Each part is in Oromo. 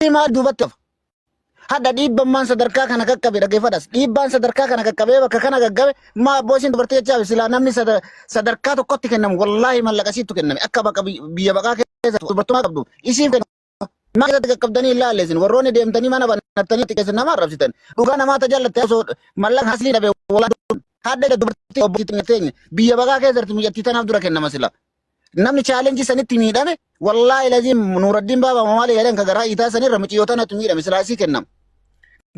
ما دوبتف هذا ديب من صدرك كان ككبي رجع فداس ديب من صدرك كان ككبي وكان ككبي ما بوسين دبرتي جاب سلا نمني صدرك تو كت كنم والله ما لقى تو كنم أكبا كبي بيا بقى كذا دبرتو ما كبدو يسيف ما كذا كبدني لا لازم وروني ديم تاني ما أنا تاني تكسر نما رفستن وكان ما تجلى تاسو ملك حسلي نبي ولا هذا دبرتي بيتني بيا بقى كذا تمي تيتنا بدرك كنم سلا نمني challenge سنة تيمي دامه والله لازم نور الدين بابا مالي يلين كجرا إذا سنة رمتيوتنا تمي رمي سلاسي كنم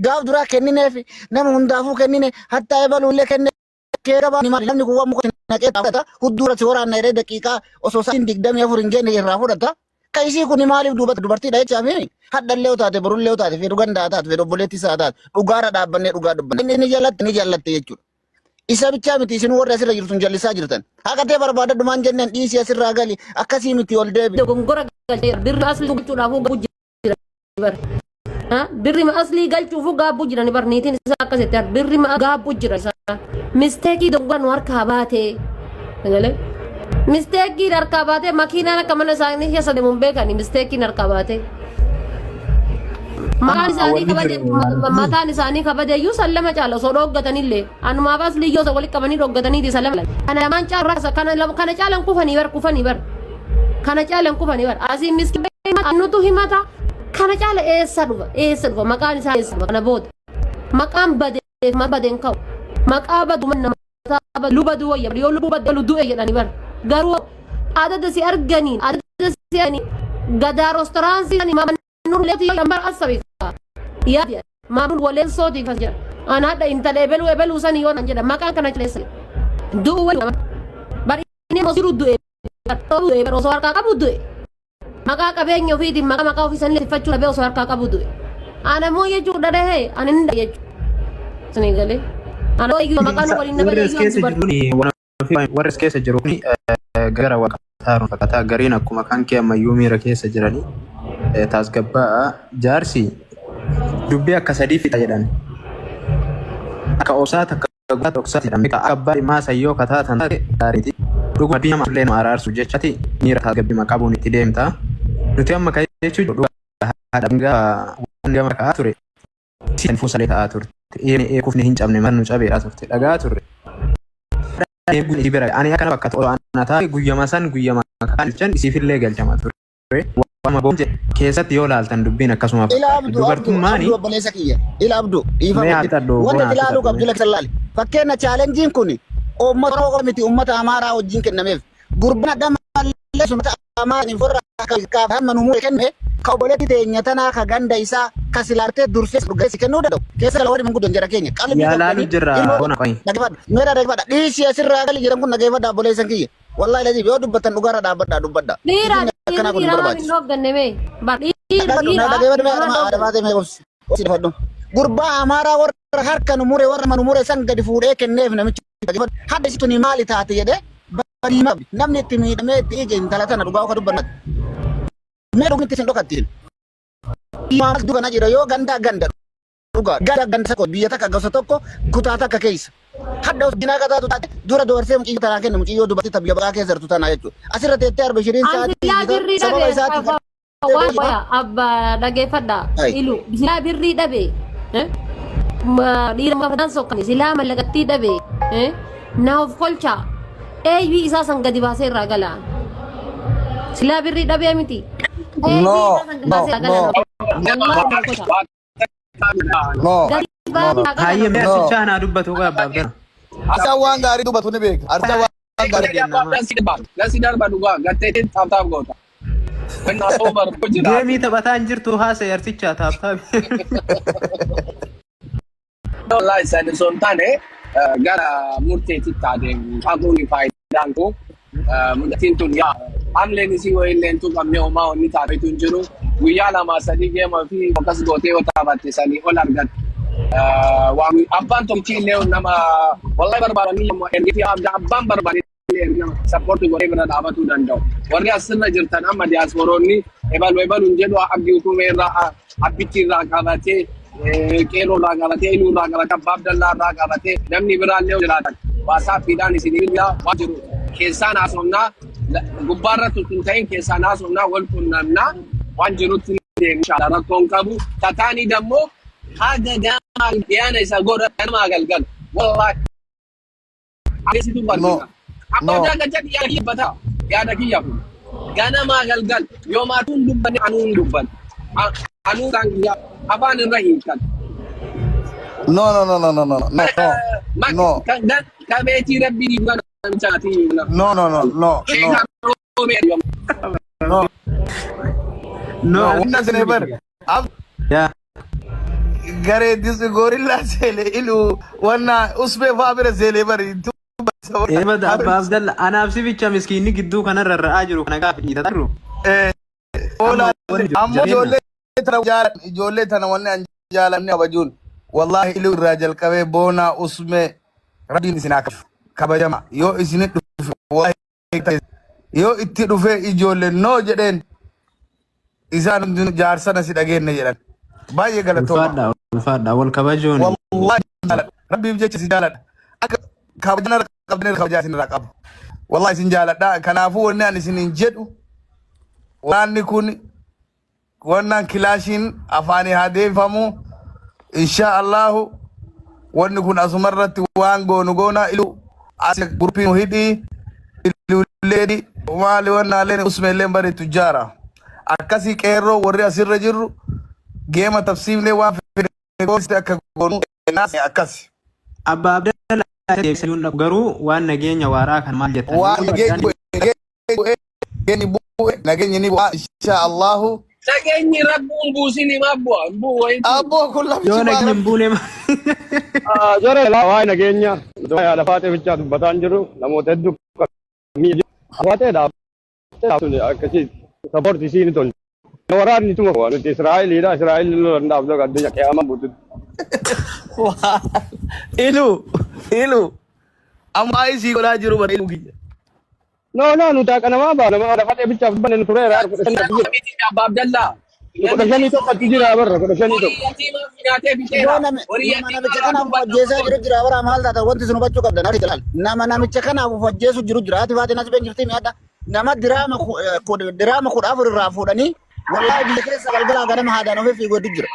قاف درا كنني في نم هندافو كنني حتى يبلو لك كن كيرا بني ما نمني قوام مكتنا كذا هدورة شورا نيرة دقيقة أسوسين دقدام يفورنجين يرافو دتا كيسي كوني مالي دوبرتي ده جامي حتى اللي وتاتي برول اللي وتاتي في رجال داتات في ربولتي سادات وقارا دابني وقار دبني نجالت تيجور إسا بيتشامي تيسين ور رسل جرتون جالي ساجرتن هكذا بربادة دمان جنن إيسي أسر راغالي أكاسي متي والدبي دغونغورا بير اصلي قلت له ابو بوجر ها بير ما اصلي قلت فوق ابو جيراني برنيتين ساكسه بير ما ابو جيرا مستيكي دغون وركاباته ngale mistake narkabate makina na kama nasani ya sade mumbeka ni mistake narkabate makani sani kabade mata ni sani kabade yu sallama chala so doggatani le anu ma bas liyo so wali kabani doggatani di sallama ana man charra kana lam kana chalan kufani bar kana chalan kufani bar azim miskin anu tu himata kana chala esadwa makani sani kana bod makam bade ma baden kaw makabadu man lubadu waya yo lubadu du yadani bar garu adad si arganin adad si yani gada restaurant yani ma nur leti lambar asabi ya ma mun walen sodi fajar ana da inta lebel usani yon anjada makan kana chala du wala bari ini mosiru du ber oswar ka kabudu maka kabenyo fiti maka ofisan le fachu be oswar ka kabudu ana mo yeju dade he aninda yeju senegale ana oyi maka no wali nabe warres keessa jiruni gara waqtaaro fakata garina kuma kan ke mayumi ra keessa jirani tasgabba jaarsi dubbi akka sadi fita jedhan akka osata akka toksati dan ka abba ma sayyo kata tan dariti duguma biyama leen ararsu jechati nira tasgabbi maqabuni tidemta nuti amma kayechu hadanga wanga maka ture sin fusale ta atur e kufni hincamne marnu cabe asufte daga turre egun ibera ani akana bakkat o anata guyyama san guyyama kan chan isifille galchama turre wama bomje keessatti yoo laaltan dubbiin akkasuma dubartummaani ila abdu ifa wanda dilaalu qabdula sallali fakkeena challenge kun ummata komiti ummata amara wajin kennameef gurbana damalle sumata amani forra ka hamanu mu kenne ka boleti teenya tana ka ganda isa ka silarte durse durgesi kenno dado kesa lawadi mun gudon jara kenya qalbi ya lalu jirra bona qay nagabad mera dagabad disi asirra gali jiran kun nagabad bolay sanki wallahi lazi yo dubbatan dugara da badda dubadda nira kana kun barbaji nogganeme badi nagabad me adabate me gos sidafaddo gurba amara war harkan mure war man mure sang gadi fuude kenneef namichi nagabad hadde situni mali taate yede bari mab namne timi me tije intalata na dugaw ka dubbanat me do ngitin dokatin ma duga na jira yo ganda duga ganda ko biyata ka gaso tokko kutata ka keisa hadda dina ka tatu dura dorse mu kita raken mu yo dubati tabiya ba ka zertu tana yetu asira te ar bashirin saati sababa saati waya abba dage fadda ilu sila birri dabe ma dira ma fadan sokani sila malagatti dabe na of kolcha wi isa sangadi base ragala sila birri dabe amiti no haye merci chana dubbatu ga babda asa wangari dubbatu ne beg arja wangari lasidar baduga gatte tap gota kanna over kujira gemi tabatan jirtu hase yarticha tap wallahi sane sontane gara murte tittade aguni faidanko mudatin dunya amle ni si waylen tu kamme o ma onni ta baytun jiru wiyala ma sadi gema fi fokas gote o tabatti sani olargat wa abban to chile nama wallahi barbara ni mo ergiti abda abban barbari support gore bana dabatu dando warri asna jirtan amma diasporoni ebal unjedo abdi utumera abiti ra kabate kelo ra kabate ilu ra kabate abdallah ra kabate namni biralle ojlatan wasa pidani sinilla wajiru kesana sonna gubbarra tutun tayin kesana sonna wal kunnamna wanjiru إن شاء الله ركون كابو تتاني دمو هذا جمال كيانا يسقور أنا ما قال والله عايز تبغى No. أبغى No. جاك جاك يا كي بتا يا ده كي يابو أنا ما قال يوم أتون دبان أنون دبان أنون كان يا أبان الرهين كان No, no, no, no, no, no, no, ما no, كان ده كبيتي ربي يبغى نشاتي no, no, no, no, no, no. Wannan sai bar. Ya. Gare dis gorilla sele ilu wannan usbe fabira sele bar. Eemad Abba Abdalla anaaf si bicha miskiinni gidduu kanarra ra'aa jiru kana gaafa dhiita tarru. Ola ammo ijoollee tana wanni an jaalanne abajuun wallahi ilu irraa jalqabee boona usme rabbiin isin akka kabajama yoo isin dhufe wallahi yoo itti dhufe ijoollee no jedheen isaan jaarsana si dhageenne jedhan baay'ee galatooma Ulfaadha wal kabajoon. wallahi rabbiif jecha si jaaladha akka kabajana qabdane kabajaa isin irraa qabu wallahi isin jaaladha kanaafuu wanni an isinin jedhu waanni kun wannan kilaashiin afaanii haa deebifamu insha allahu wanni kun asumarratti waan goonu goona ilu as gurpiin hidhii iluleedi maali wannaaleen usmeelleen bari tujjaara akkasii qeerroo warri asirra jirru geema tafsiifnee waan fedhe akka goonu akkasi Abba Abdalla deebisanii garuu waan nageenya waaraa kan maal jettan. waan nageenyi ni bu'aa insha allahu Nageenyi rabbuun buusini ma bu'a bu'a abboo kun yoo nageenyi lafichi hin buune Jore la waa'ee nageenya lafaatee bichaa dubbataan jiru namoota hedduu lafaatee dhaabbatee akkasii sappoortii isiin tolche. Waraanni tuma nuti Israa'eliidha. Israa'el lolan dhaabdoo addunyaa qiyaamaa buututti. ilu amma isii godhaa jiru bara ilu kiyya No, nuti akka namaa baana lafaatee bichaaf dubbanne nu tureera. miti Abba Abdallaa. Kudha shanii tokkotti jira barra kudha shanii tokko. Yatiima nyaatee biteera. Yoo namicha kanaaf hojjeesaa jiru jira bara maal taata wanti sun hubachuu qabdan ati ilaal namicha kanaaf hojjeesu jiru jira ati faatiin as been jirti mi'aadha nama diraama kudha afur irraa fuudhanii wallahi biyya keessa galgalaa ganama haadhaan ofii fiigootu jira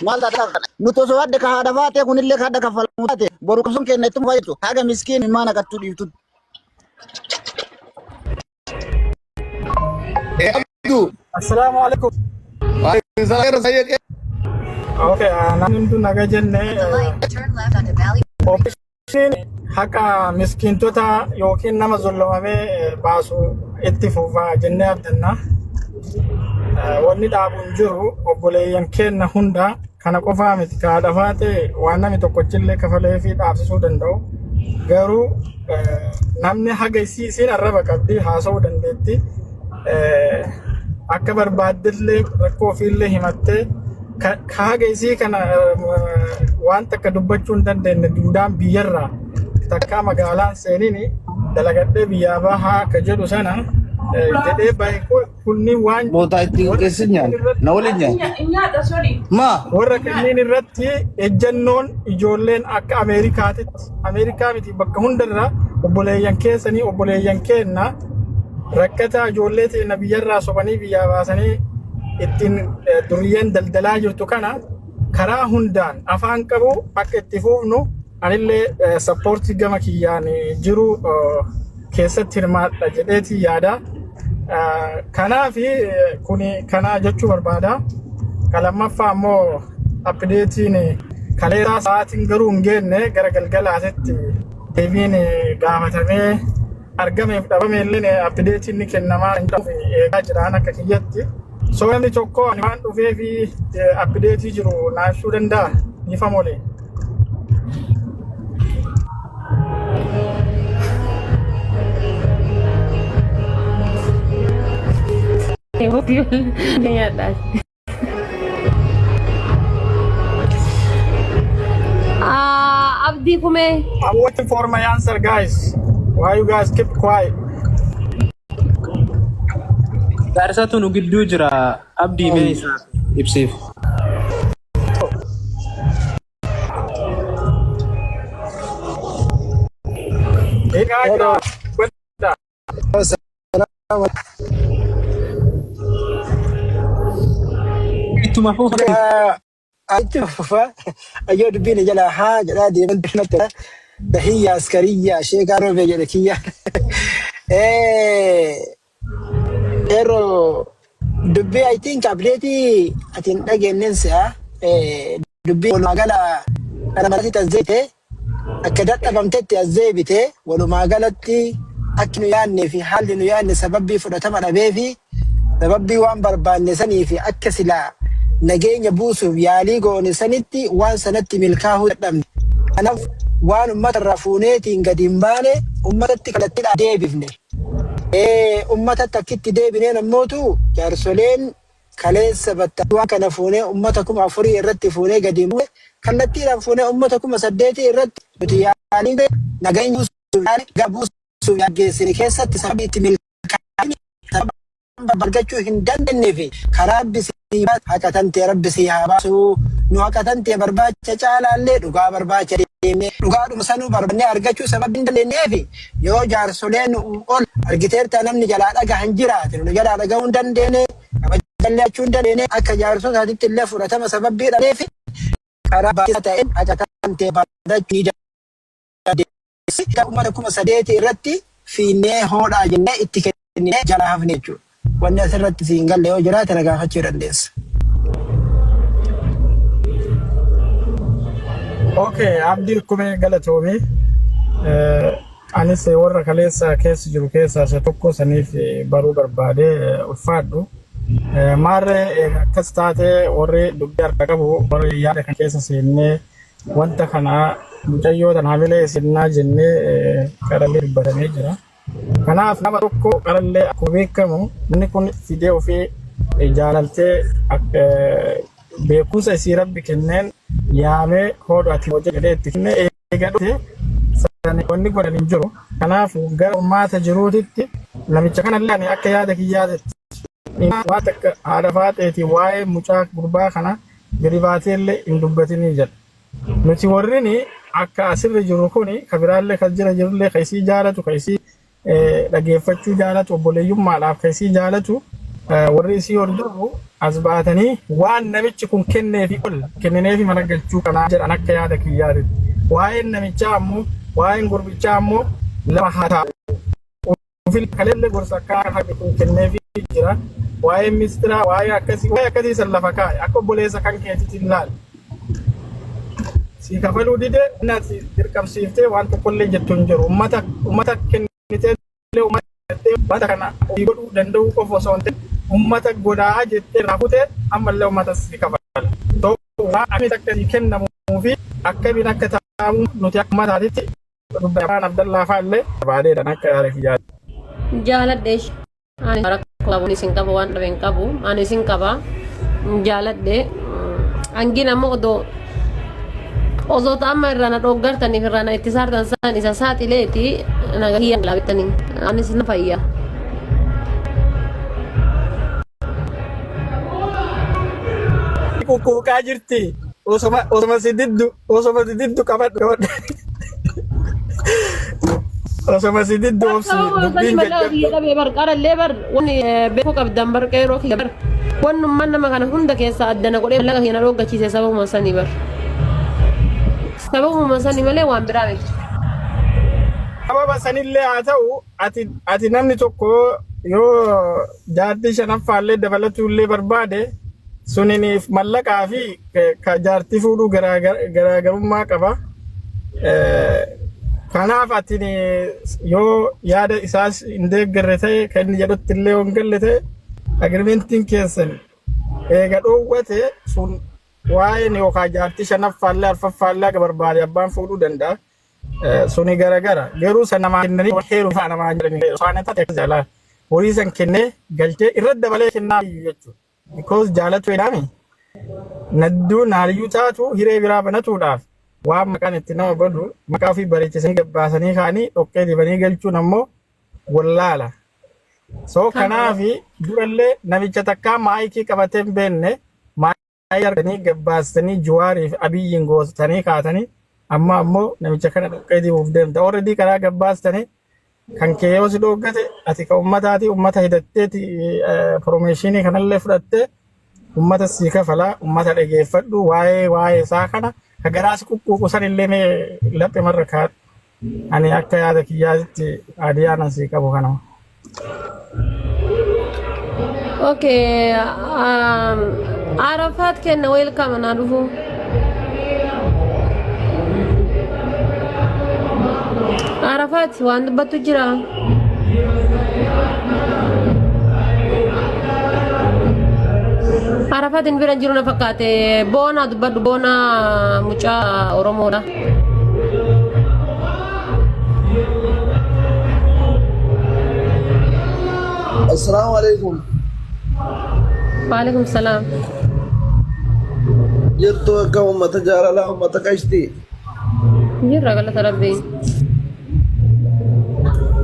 maal taata kana nuti osoo adda ka haadha faatee kunillee ka adda kaffalamu taate boru qabsuun kenna itti mufaa jechuudha haga miskiin himaa naqattuu dhiiftu. Assalamu alaikum. Okay, namin tu naga jenne. Opishin haka miskintota yookiin nama zullamame baasu itti fufaa jennee abdanna. Wanni dhaabuun jiru obboleeyyan keenya hunda kana qofaa miti haadha faate waan namni tokkochillee kafalee fi dhaabsisuu danda'u. Garuu namni haga isiin arraba qabdi haasa'uu dandeetti. Akka barbaadillee rakkoo ofiillee himattee haga isii kana waan takka dubbachuu hin dandeenye duudaan biyyarraa takka magaalaan seeniin dalagadhee biyyaa bahaa akka jedhu sana jedhee bahe kunni waan bootaa itti qeessinyaan na waliin nyaan maa warra kanneen irratti ejjannoon ijoolleen akka Ameerikaa miti bakka hundarra obboleeyyan keessanii obboleeyyan keenna rakkata ijoollee teenya biyyarraa sobanii biyyaa baasanii ittiin duriyyeen daldalaa jirtu kana karaa hundaan afaan qabu akka itti fuufnu anillee sappoortii gama kiyyaan jiru keessatti hirmaadha jedheeti yaada. Kanaaf kuni kana jechuu barbaada. Lammaffaa ammoo apdeetiin kaleessaa sa'aatiin garuu hin geenne gara galgalaatitti deebiin gaafatamee argameef dhabame illee apdeetiin ni kennamaa hin ta'u eegaa jiraan akka kiyyatti. Soorani tokko ani waan dhufee fi apdeetii jiru naashuu danda'a ifa molee. Abdi kume. I'm waiting for my answer, guys. Why you guys keep quiet? Garsatu nu gidduu jira Abdii mee isaa ibsiif. ittuma fufa أنت فا أيود بيني جلا حاجة هذه من بشنتها هي عسكرية شيء قالوا في جلكية إيه إيرو دبي I think أبليتي أتين أجي ننسى دبي ولما قال أنا مرتي الزيت أكدت أفهمت الزيت ولما قالت أكنو يعني في حال إنه يعني سببي فرتما أبيفي سببي وان بربان سني في أكسلا نجين يبوسو يالي قوني سنتي وان سنتي ملكاهو تدمني أنا وان أمت الرفونيتي قديمباني أمت كالتي ديبفني أمت تكتي ديبني نموتو جارسولين كاليس سبتا وان كنفوني أمتكم عفوري الرد فوني قديمباني كالتي رفوني أمتكم سديتي الرد بتيالي نجين يبوسو يالي قابوسو يالي سنكيسة تسابيتي ملكاهي bargachuu hin dandeenyeefi karaa rabbisii haqatante rabbisii haa baasu nu haqatante barbaacha caalaallee dhugaa barbaacha deemne dhugaadhuma sanuu barbaannee argachuu sababni hin dandeenyeefi yoo jaarsoleen ol argiteerta namni jalaa dhagahan jiraate nu jalaa dhagahuu hin dandeenye kabajallachuu hin dandeenye akka jaarsotaatitti illee fudhatama sababbii dhabeefi karaa baay'isa ta'een haqatante bargachuu dandeessi ummata 8,000 irratti fiinnee hoodhaa jennee itti kennee jalaa hafne jechuudha. Wanni asirratti siin galle yoo jiraate na gaafachuu dandeessa. Okay, abdii kumee galatoomii anis warra kaleessa keessa jiru keessaa isa tokko saniif baruu barbaadee ulfaadhu. Maarree akkas taatee warri dubbii harka qabu warri yaada kan keessa seennee wanta kana mucayyootan hamilee seennaa jennee qarallee dubbatamee jira. Kanaaf nama tokko qarallee akkuma beekamu inni kun fidee ofii jaalaltee beekumsa isii rabbi kenneen yaamee hoodhu ati hojii jedhee itti kennee eegadhee wanni godhan hin jiru. Kanaaf gara uummata jiruutitti namicha kanallee ani akka yaada kiyyaatti waan akka haadha faaxeetii waa'ee mucaa gurbaa kana gadi baateellee hin dubbatinii jedha. Nuti warrini akka asirra jiru kuni kabiraallee kan jira jirullee kan isii jaalatu kan isii dhageeffachuu jaalatu obboleeyyummaadhaaf kan isii jaalatu warri isii hordofu as baatanii waan namichi kun kenneefi ol kennineefi mana galchuu kanaa jedhan akka yaada kiyyaatti. Waa'een namichaa ammoo waa'een gurbichaa ammoo lama haa ta'u. Ufil kaleellee gorsa akka haqa kun kenneefi jira. Waa'een mistiraa waa'ee akkasii san lafa kaa'e akka obboleessa kan keetitti ilaali. Si kafaluu dide nati dirqamsiiftee waan tokkollee jettu hin jiru. Uummata kennitee uummata kana godhuu danda'uu qofa osoo hin ta'in uummata godaa jettee raafutee ammallee uummata si kafala. Waan akkamitti akka sii kennamuu fi akkamitti akka taa'amu nuti akka uummataatitti dubbatan Abdallaa fa'aallee baadeedhaan akka yaada kiyyaatti. Jaaladhe ani rakkoo qabu isin qaba waan dhabe hin qabu ani isin qaba jaaladhe hangi nama osoo ta'amma irrana dhoggartaniif irrana itti saartan san isa saaxileeti nagahiyyan laabittanii anis na fayya. Kukuuqaa jirti osoma si diddu qabadhu osoma si diddu obsi dubbiin jajjabdu bar qarallee bar wani beekuu qabdan bar qeeroo kiyya bar wannummaan nama kana hunda keessa addana godhee laga hiyana dhoggachiise sababuma sanii bar sababuma sanii malee waan biraa beektu. Sababa sanillee haa ta'u ati namni tokko yoo jaartii shanaffaallee dabalatullee barbaade suniniif mallaqaa fi ka jaartii fuudhuu garaagarummaa qaba. Kanaaf ati yoo yaada isaas hin deeggarre ta'e kan inni jedhutti illee hin galle ta'e agrimentiin keessan eega dhoowwate sun waa'een yookaan jaartii shanaffaallee arfaffaallee akka barbaade abbaan fuudhuu danda'a. Suni garagara garuu san namaa kennanii heeruu fa'a namaa jedhanii soaneta ta'e jaalala horii san kennee galchee irra dabalee kennaa jechuudha. Because jaalatu jedhame nadduu naaliyyuu taatu hiree biraa banatuudhaaf waan maqaan itti nama badu maqaa ofii bareechisanii gabbaasanii kaanii dhoqqee dibanii galchuun ammoo wallaala. So kanaafi durallee namicha takkaa maayikii qabatee hin beekne maayikii arganii gabbaasanii Juwaarii fi Abiyyiin goosatanii kaatanii amma ammoo namicha kana dhoqqee dibuuf deemta. Already karaa gabbaastanii kan kee yoo si dhoggate ati ka ummataati ummata hidhatteeti promooshinii kanallee fudhattee ummata sii kafalaa ummata dhageeffadhu waa'ee isaa kana kagaraasi quphuuqusan illee mee laphee marra kaadhu ani akka yaada kiyyaatti adiyaanan sii qabu kanama. Okay, Arafat kenna welcome na dhufu. Arafat waan dubbatu jira. Arafat in bira jiru na fakkaate boona dubbadhu boona mucaa Oromoodha. Assalamu alaikum. Waalaikum salam. Jirtu akka uummata jaalalaa uummata qashti. Jirra galata rabbii.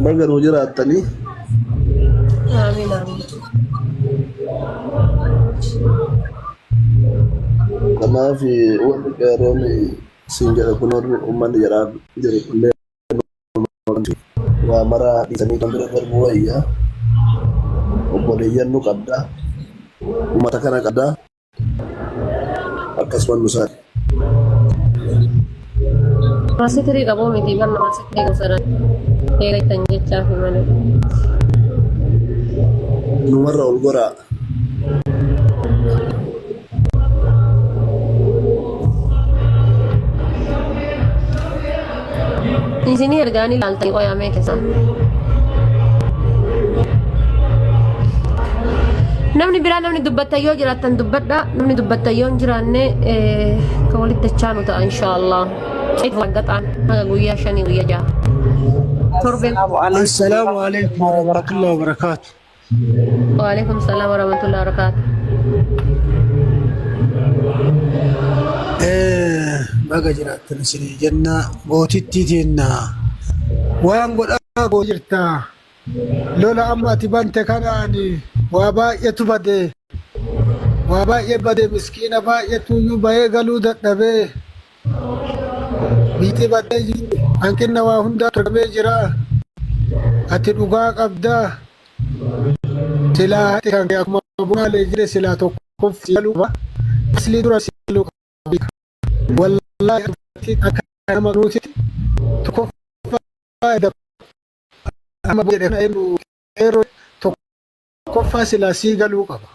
Bagaruu jiraattanii. Amiin amiin. Kanaaf wanti qeerroon siin jedha kun uummanni jedhaa jiru kunillee waa mara dhiisanii kan bira darbuu wayyaa. Obboleeyyan nu qabdaa. Uummata kana qabdaa. Akkasumas nu saani. Masitri qabu miti barna masitri gosaadhaan eegatan jechaa fi malee. Numarra ol goraa. Isinii ergaanii ilaaltanii qoyaamee keessan. Namni biraa namni dubbattayyoo jiraattan dubbadha. Namni dubbattayyoo hin jiraanne kan walitti dachaanu ta'a inshaallah. Itti waggaxaan haga guyyaa 5 guyyaa 6. Torbeen. Assalaamu alaikum warahmatullahi wabarakatuh. Waalaikum salam warahmatullahi wabarakatuh. Baga jiraattan isinii jenna gootittii teenna waan godhaa goo jirta lola amma ati bante kanaan waa baay'eetu bade waa baay'ee bade miskiina baay'eetu iyyuu bahee galuu dadhabee biitii badee jiru hanqina waa hundaa turgamee jira ati dhugaa qabdaa silaa ati kan akkuma bunaalee jire silaa tokkoof siluu qaba aslii dura siluu qaba wallahi akka nama nuti tokkoof faayida amma jedhee yeroo tokkoffaa silaa sii galuu qaba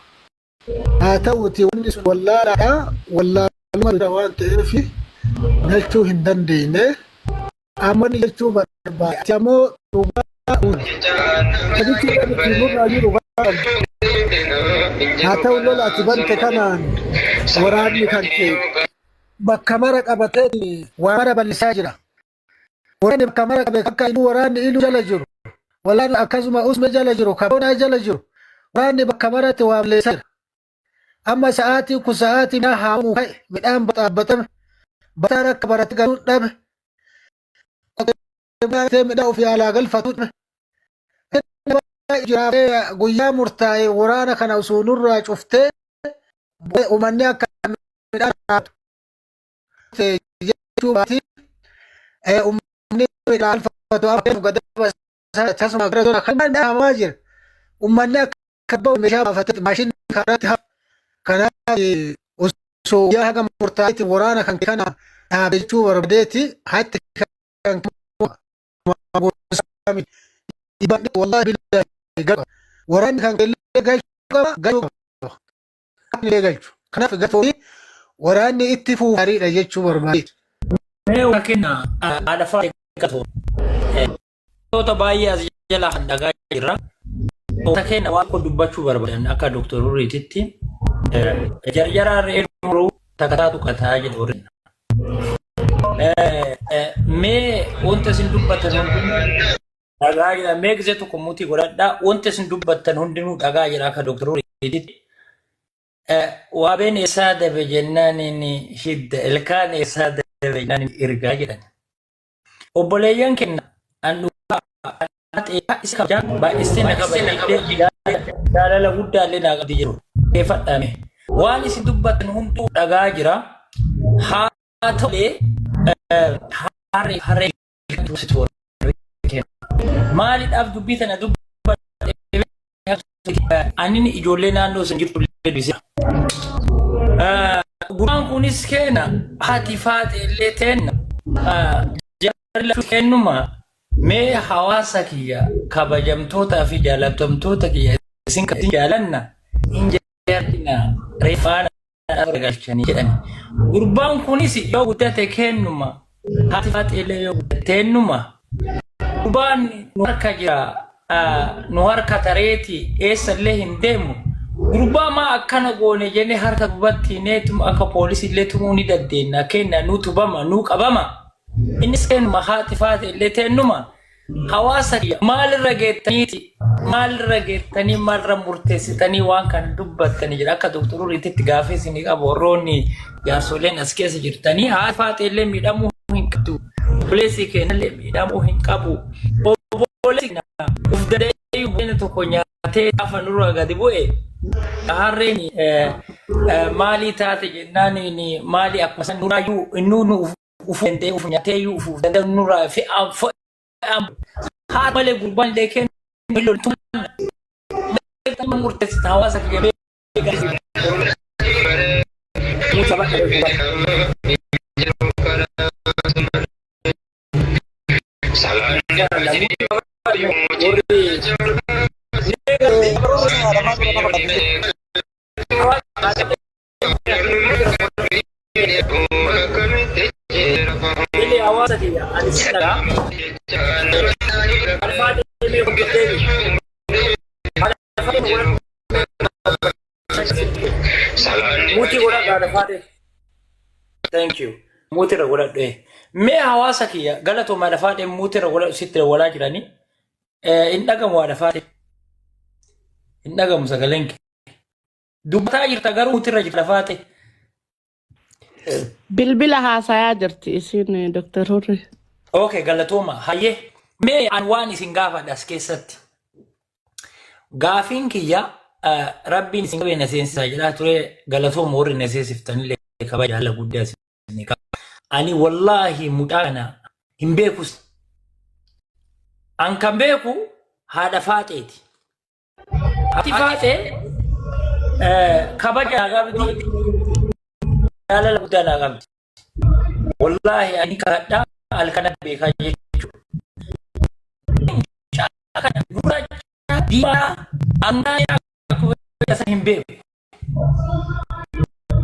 haa ta'uuti wanni sun wallaaluma waan ta'eef galchuu hin dandeenye amma ni galchuu barbaade ammoo dhugaa haa ta'u lola ati bante kanaan waraanni kan kee bakka mara qabatee waraana bal'isaa jira. Waraanni bakka mara qabee akka inni waraanni ilu jala jiru. Waraanni akkasuma usme jala jiru, kaboona jala jiru. Waraanni bakka maratti waa balleessaa jira. Amma sa'aatii kun sa'aatii midhaan haamuu ka'e midhaan baxaabbatame bataan akka baratti galuu dhabe. Midhaan ofii alaa galfatu dhabe. Guyyaa murtaa'e waraana kana osoo nurraa cuftee uummanni akka midhaan haatu. Jechuubaati uummanni ilaalfatu akka gadaba tasuma gara kan dhaamaa jira uummanni akka bahu meeshaa baafatee maashinni karaatti hafu kanaaf osoo guyyaa haga murtaa'eetti waraana kan kana dhaabe jechuu barbaadeeti hatti kan dhibanne wallahi billahi gaba waraanni kan galchuu galchu kanaaf galfuu waraanni itti fuudhariidha jechuu barbaade. Mee kenna haadha fa'aa eeggatu. Toota baay'ee as jala handagaa jirra. Toota kenna waan kun dubbachuu barbaadan akka Dr. Uriititti jarjaraa reeruu takataatu kataa jedhu. Mee wanta isin dubbattan hundinuu dhagaa jira. Mee gisee tokko mutii godhadhaa wanta isin dubbattan hundinuu dhagaa jira akka Dr. Uriititti. Waabeen isaa dabe jennaan inni hidda ilkaan isaa dabe jennaan ergaa jedhan. Obboleeyyan kenna anduukaa isa kabajaa baay'istee na kabajee jaalala guddaallee naa qabdi jiru. Eeffadhame waan isin dubbattan hunduu dhagaa jira. Haa ta'ulee harree maaliidhaaf dubbii tana dubbatte ani ijoollee naannoo isin jirtu illee dubbisa. Gurbaan kunis kenna haati faate illee tenna jaalala kennuma mee hawaasa kiyya kabajamtoota fi jaalatamtoota kiyya isin kan jaalanna hin jaalladina reeffaana galchanii jedhani. Gurbaan kunis yoo guddate kennuma haati faate illee yoo guddate kennuma. Gurbaan nu harka jira nu harka tareeti eessallee hin deemu. Gurbaa maa akkana goone jenne harka gubatti neetum akka poolisii illee tumuu ni dandeenya kenna nu tubama nu qabama. Innis kennuma haati faate illee tennuma. Hawaasa maalirra geettanii maalirra murteessitanii waan kan dubbattanii jira akka doktoruu itti gaafee isin qabu warroonni jaarsoleen as keessa jirtanii haati faate illee miidhamuu hin qabdu. Poolisii kennallee miidhamuu hin qabu. Poolisii uf dadee bu'een tokko nyaatee gaafa nurra gadi bu'e. Harreen maalii taate jennaan maalii akkasumas nuraayyuu inni uffatee ufnyateeyyuu ufuuf danda'u nurraa fe'am haa malee gurbaan illee kennu loltummaan murteessita hawaasa kiyya Thank you. Mutira wala de. Me hawasa kiya galato ma dafate mutira wala sitira wala jirani. Indaga mo dafate. Indaga mo sagalenki. Dubata jirta garu mutira jirta dafate. Bilbila haasaya jirti isin Dr. Hurri. Okay, galatoma. Haye. Me anwani singafa das keessatti. Gaafin kiyya rabbiin isin qabeenya seensisaa jedhaa ture galatoma warri na seensiftanillee kabaja haala guddaa isin qaba. Ani wallahi mudhaana hin beekus. An kan beeku haadha faaxeeti. Haati faaxee kabaja qabdi. Jaalala guddaa naa qabdi. Wallahi ani kadhaa halkan beekaa jechuudha. Dia anda aku biasa himbe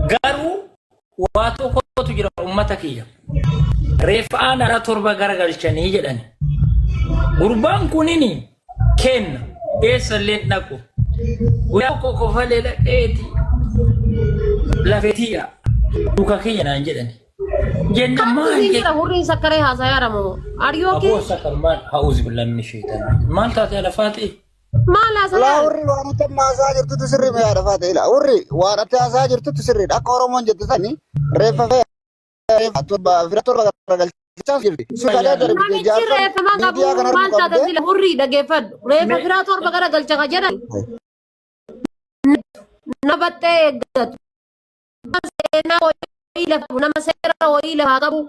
garu wato ko to jira ummata kiya refana ra torba garagalchani jedani gurban kunini ken esalen nako guya ko fale la eti la fetia duka kiya nan jedani jenna Mali hurri sakare hasaya ramo. Are you okay? Abu sakar man hauzi billahi min shaitan. Man ta ala fati. Mala La saya. urri waan ta maasa jirtu sirri me yaada faate ila urri waan ta asa jirtu sirri akka oromoon jettu sani refa refa torba fira torba galchaa jirti sugada darbi Namichi reefa ma qabu maal taate sila hurri dhageeffadhu. Reefa firaa torba gara galcha jedhan. Nabattee eeggatu. Seenaa wayii lafu nama seera wayii lafaa qabu.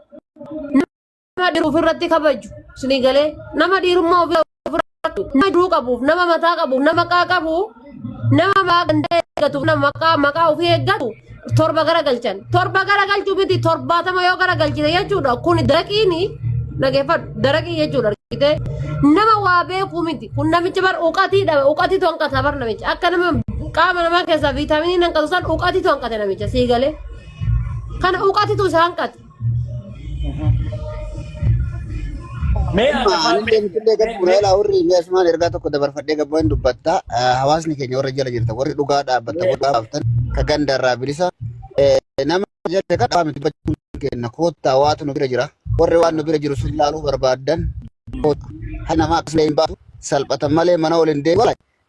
Nama dhiiru ofirratti kabaju. Sinii galee nama dhiirummaa ofirratti nama duruu qabuuf nama mataa qabuuf nama qaa qabu nama maa ganda eeggatuuf nama maqaa ofii eeggatu torba gara galchan. Torba gara galchuu miti 70 yoo gara galchite jechuudha. Kun daraqiini dhageeffadhu daraqii jechuudha argite nama waa beekuu miti. Kun namichi bar uqatiidha uqatii tonqata bar namichi akka nama qaama namaa keessaa viitaaminii hanqatu san uqatii tonqate namicha sii galee kana uqatiitu isa hanqate. Murela urri mesman erga tokko dabarfadhee gabboon dubbatta hawaasni keenya warra jala jirta warri dhugaa dhaabbata warra dhaabatan ka gandarraa bilisa nama jala ka dhaabame dubbachuu kenna koottaa waatu nu bira jira warri waan nu bira jiru sun laaluu barbaadan haa nama akkaslee hin baatu salphatan malee mana ol hin deemu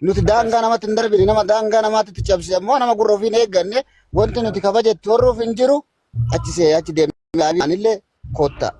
nuti daangaa namatti hin darbine nama daangaa namaatti cabse ammoo nama gurra ofiin eegganne wanti nuti kabajetti warri of hin jiru achi deemee anillee koottaa.